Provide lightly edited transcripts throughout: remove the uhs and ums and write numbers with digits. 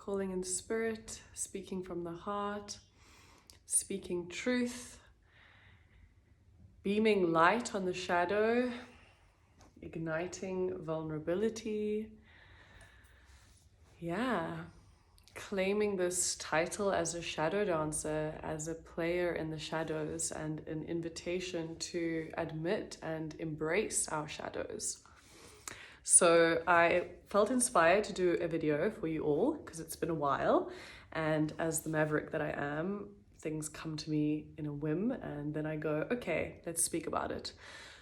calling in spirit, speaking from the heart, speaking truth, beaming light on the shadow, igniting vulnerability. Yeah, claiming this title as a shadow dancer, as a player in the shadows, and an invitation to admit and embrace our shadows. So I felt inspired to do a video for you all because it's been a while, and as the maverick that I am, things come to me in a whim and then I go, okay, let's speak about it.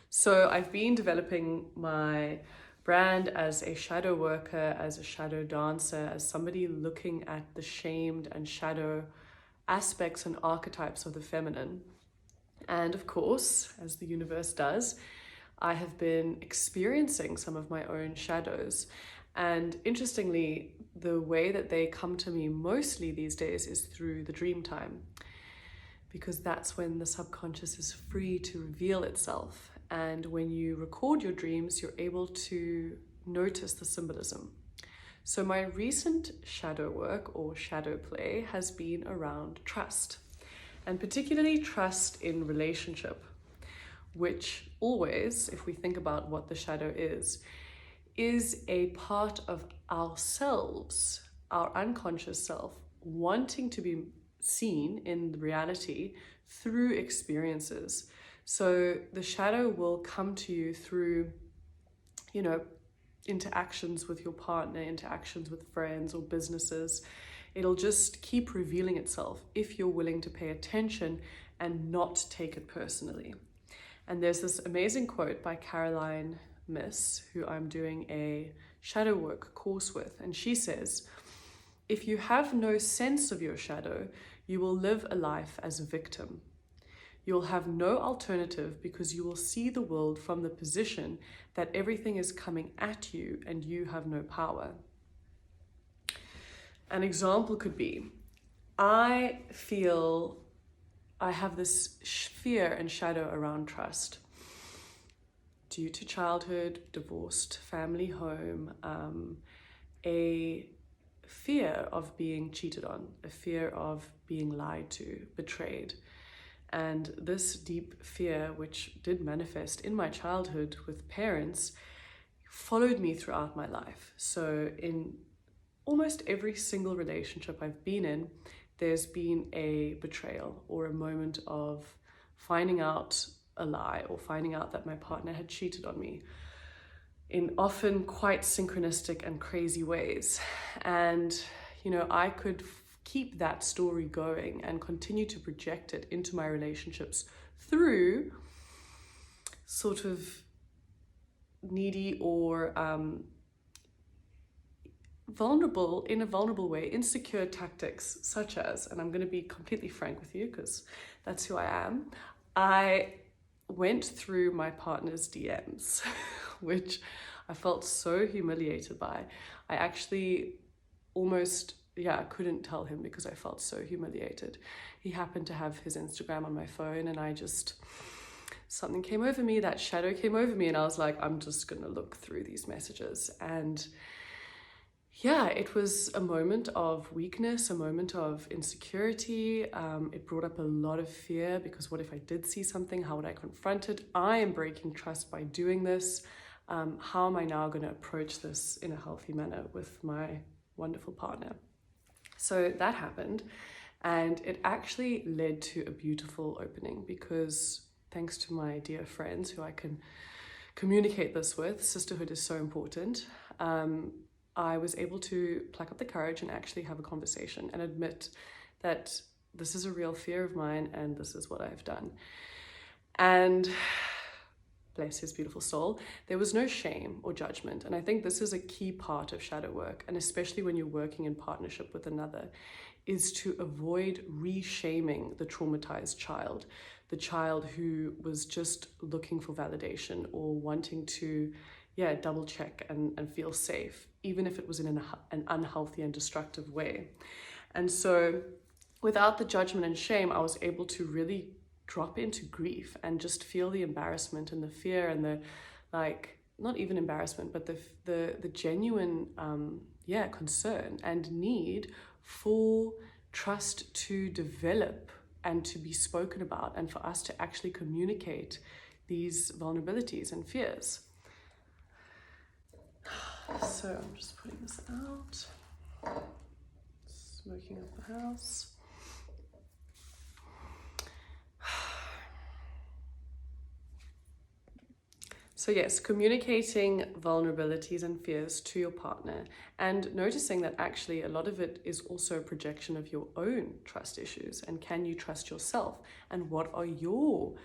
So I've been developing my brand as a shadow worker, as a shadow dancer, as somebody looking at the shamed and shadow aspects and archetypes of the feminine. And of course, as the universe does, I have been experiencing some of my own shadows. And interestingly, the way that they come to me mostly these days is through the dream time, because that's when the subconscious is free to reveal itself. And when you record your dreams, you're able to notice the symbolism. So my recent shadow work or shadow play has been around trust, and particularly trust in relationship, which always, if we think about what the shadow is a part of ourselves, our unconscious self, wanting to be seen in reality through experiences. So the shadow will come to you through, interactions with your partner, interactions with friends or businesses. It'll just keep revealing itself if you're willing to pay attention and not take it personally. And there's this amazing quote by Caroline Miss, who I'm doing a shadow work course with, and she says, "If you have no sense of your shadow, you will live a life as a victim. You'll have no alternative because you will see the world from the position that everything is coming at you and you have no power." An example could be, I feel I have this fear and shadow around trust due to childhood, divorced family home, a fear of being cheated on, a fear of being lied to, betrayed. And this deep fear, which did manifest in my childhood with parents, followed me throughout my life. So in almost every single relationship I've been in, there's been a betrayal or a moment of finding out a lie or finding out that my partner had cheated on me in often quite synchronistic and crazy ways. And, I could keep that story going and continue to project it into my relationships through sort of needy or vulnerable, in a vulnerable way, insecure tactics such as, and I'm going to be completely frank with you because that's who I am, I went through my partner's DMs, which I felt so humiliated by. I actually almost, I couldn't tell him because I felt so humiliated. He happened to have his Instagram on my phone and something came over me, that shadow came over me, and I was like, I'm just going to look through these messages. And it was a moment of weakness, a moment of insecurity. It brought up a lot of fear because what if I did see something? How would I confront it? I am breaking trust by doing this. How am I now going to approach this in a healthy manner with my wonderful partner? So that happened, and it actually led to a beautiful opening because thanks to my dear friends who I can communicate this with, sisterhood is so important. I was able to pluck up the courage and actually have a conversation and admit that this is a real fear of mine and this is what I've done. And bless his beautiful soul, there was no shame or judgment. And I think this is a key part of shadow work, and especially when you're working in partnership with another, is to avoid re-shaming the traumatized child, the child who was just looking for validation or wanting to double check and feel safe, even if it was in an unhealthy and destructive way. And so without the judgment and shame, I was able to really drop into grief and just feel the embarrassment and the fear and the not even embarrassment, but the genuine concern and need for trust to develop and to be spoken about, and for us to actually communicate these vulnerabilities and fears. So I'm just putting this out, smoking up the house. So yes, communicating vulnerabilities and fears to your partner, and noticing that actually a lot of it is also a projection of your own trust issues. And can you trust yourself? And what are your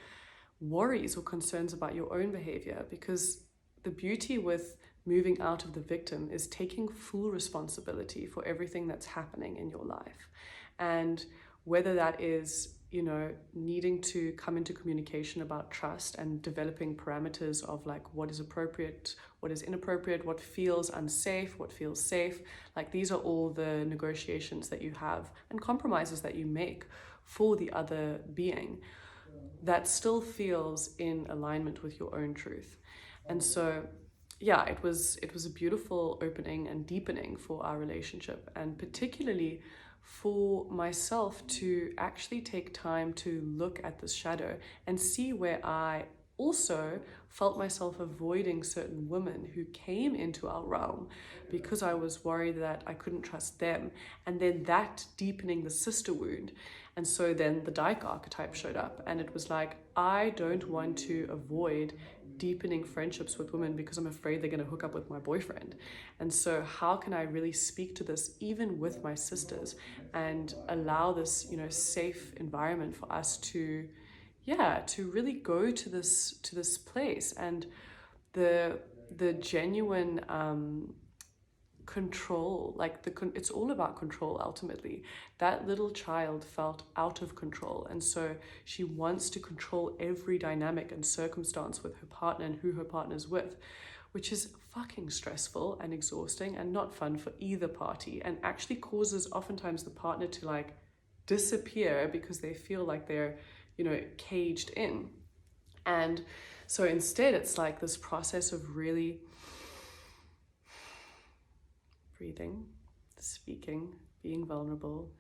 worries or concerns about your own behavior? Because the beauty with moving out of the victim is taking full responsibility for everything that's happening in your life. And whether that is, needing to come into communication about trust and developing parameters of like what is appropriate, what is inappropriate, what feels unsafe, what feels safe. Like these are all the negotiations that you have and compromises that you make for the other being that still feels in alignment with your own truth. And so yeah, it was a beautiful opening and deepening for our relationship, and particularly for myself to actually take time to look at this shadow and see where I also felt myself avoiding certain women who came into our realm because I was worried that I couldn't trust them, and then that deepening the sister wound. And so then the Dyke archetype showed up, and it was like, I don't want to avoid deepening friendships with women because I'm afraid they're going to hook up with my boyfriend. And so how can I really speak to this even with my sisters and allow this, safe environment for us to really go to this place. And the genuine control, like it's all about control ultimately. That little child felt out of control, and so she wants to control every dynamic and circumstance with her partner and who her partner's with, which is fucking stressful and exhausting and not fun for either party, and actually causes oftentimes the partner to like disappear because they feel like they're caged in. And so instead it's like this process of really breathing, speaking, being vulnerable,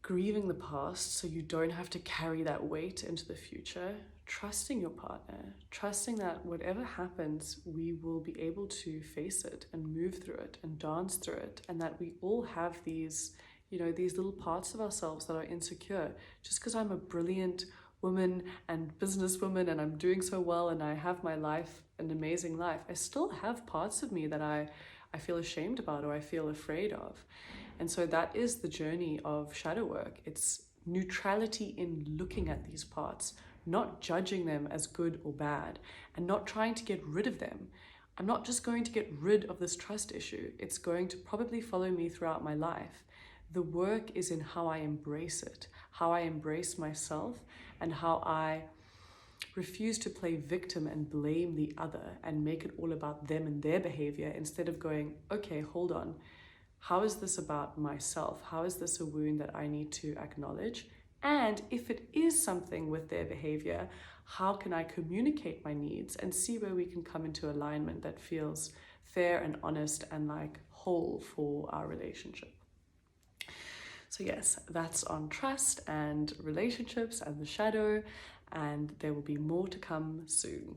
grieving the past so you don't have to carry that weight into the future, trusting your partner, trusting that whatever happens, we will be able to face it and move through it and dance through it, and that we all have these, these little parts of ourselves that are insecure. Just because I'm a brilliant woman and businesswoman and I'm doing so well and I have my life, an amazing life, I still have parts of me that I feel ashamed about or I feel afraid of. And so that is the journey of shadow work. It's neutrality in looking at these parts, not judging them as good or bad, and not trying to get rid of them. I'm not just going to get rid of this trust issue. It's going to probably follow me throughout my life. The work is in how I embrace it, how I embrace myself, and how I refuse to play victim and blame the other and make it all about them and their behavior, instead of going, okay, hold on. How is this about myself? How is this a wound that I need to acknowledge? And if it is something with their behavior, how can I communicate my needs and see where we can come into alignment that feels fair and honest and like whole for our relationship? So yes, that's on trust and relationships and the shadow, and there will be more to come soon.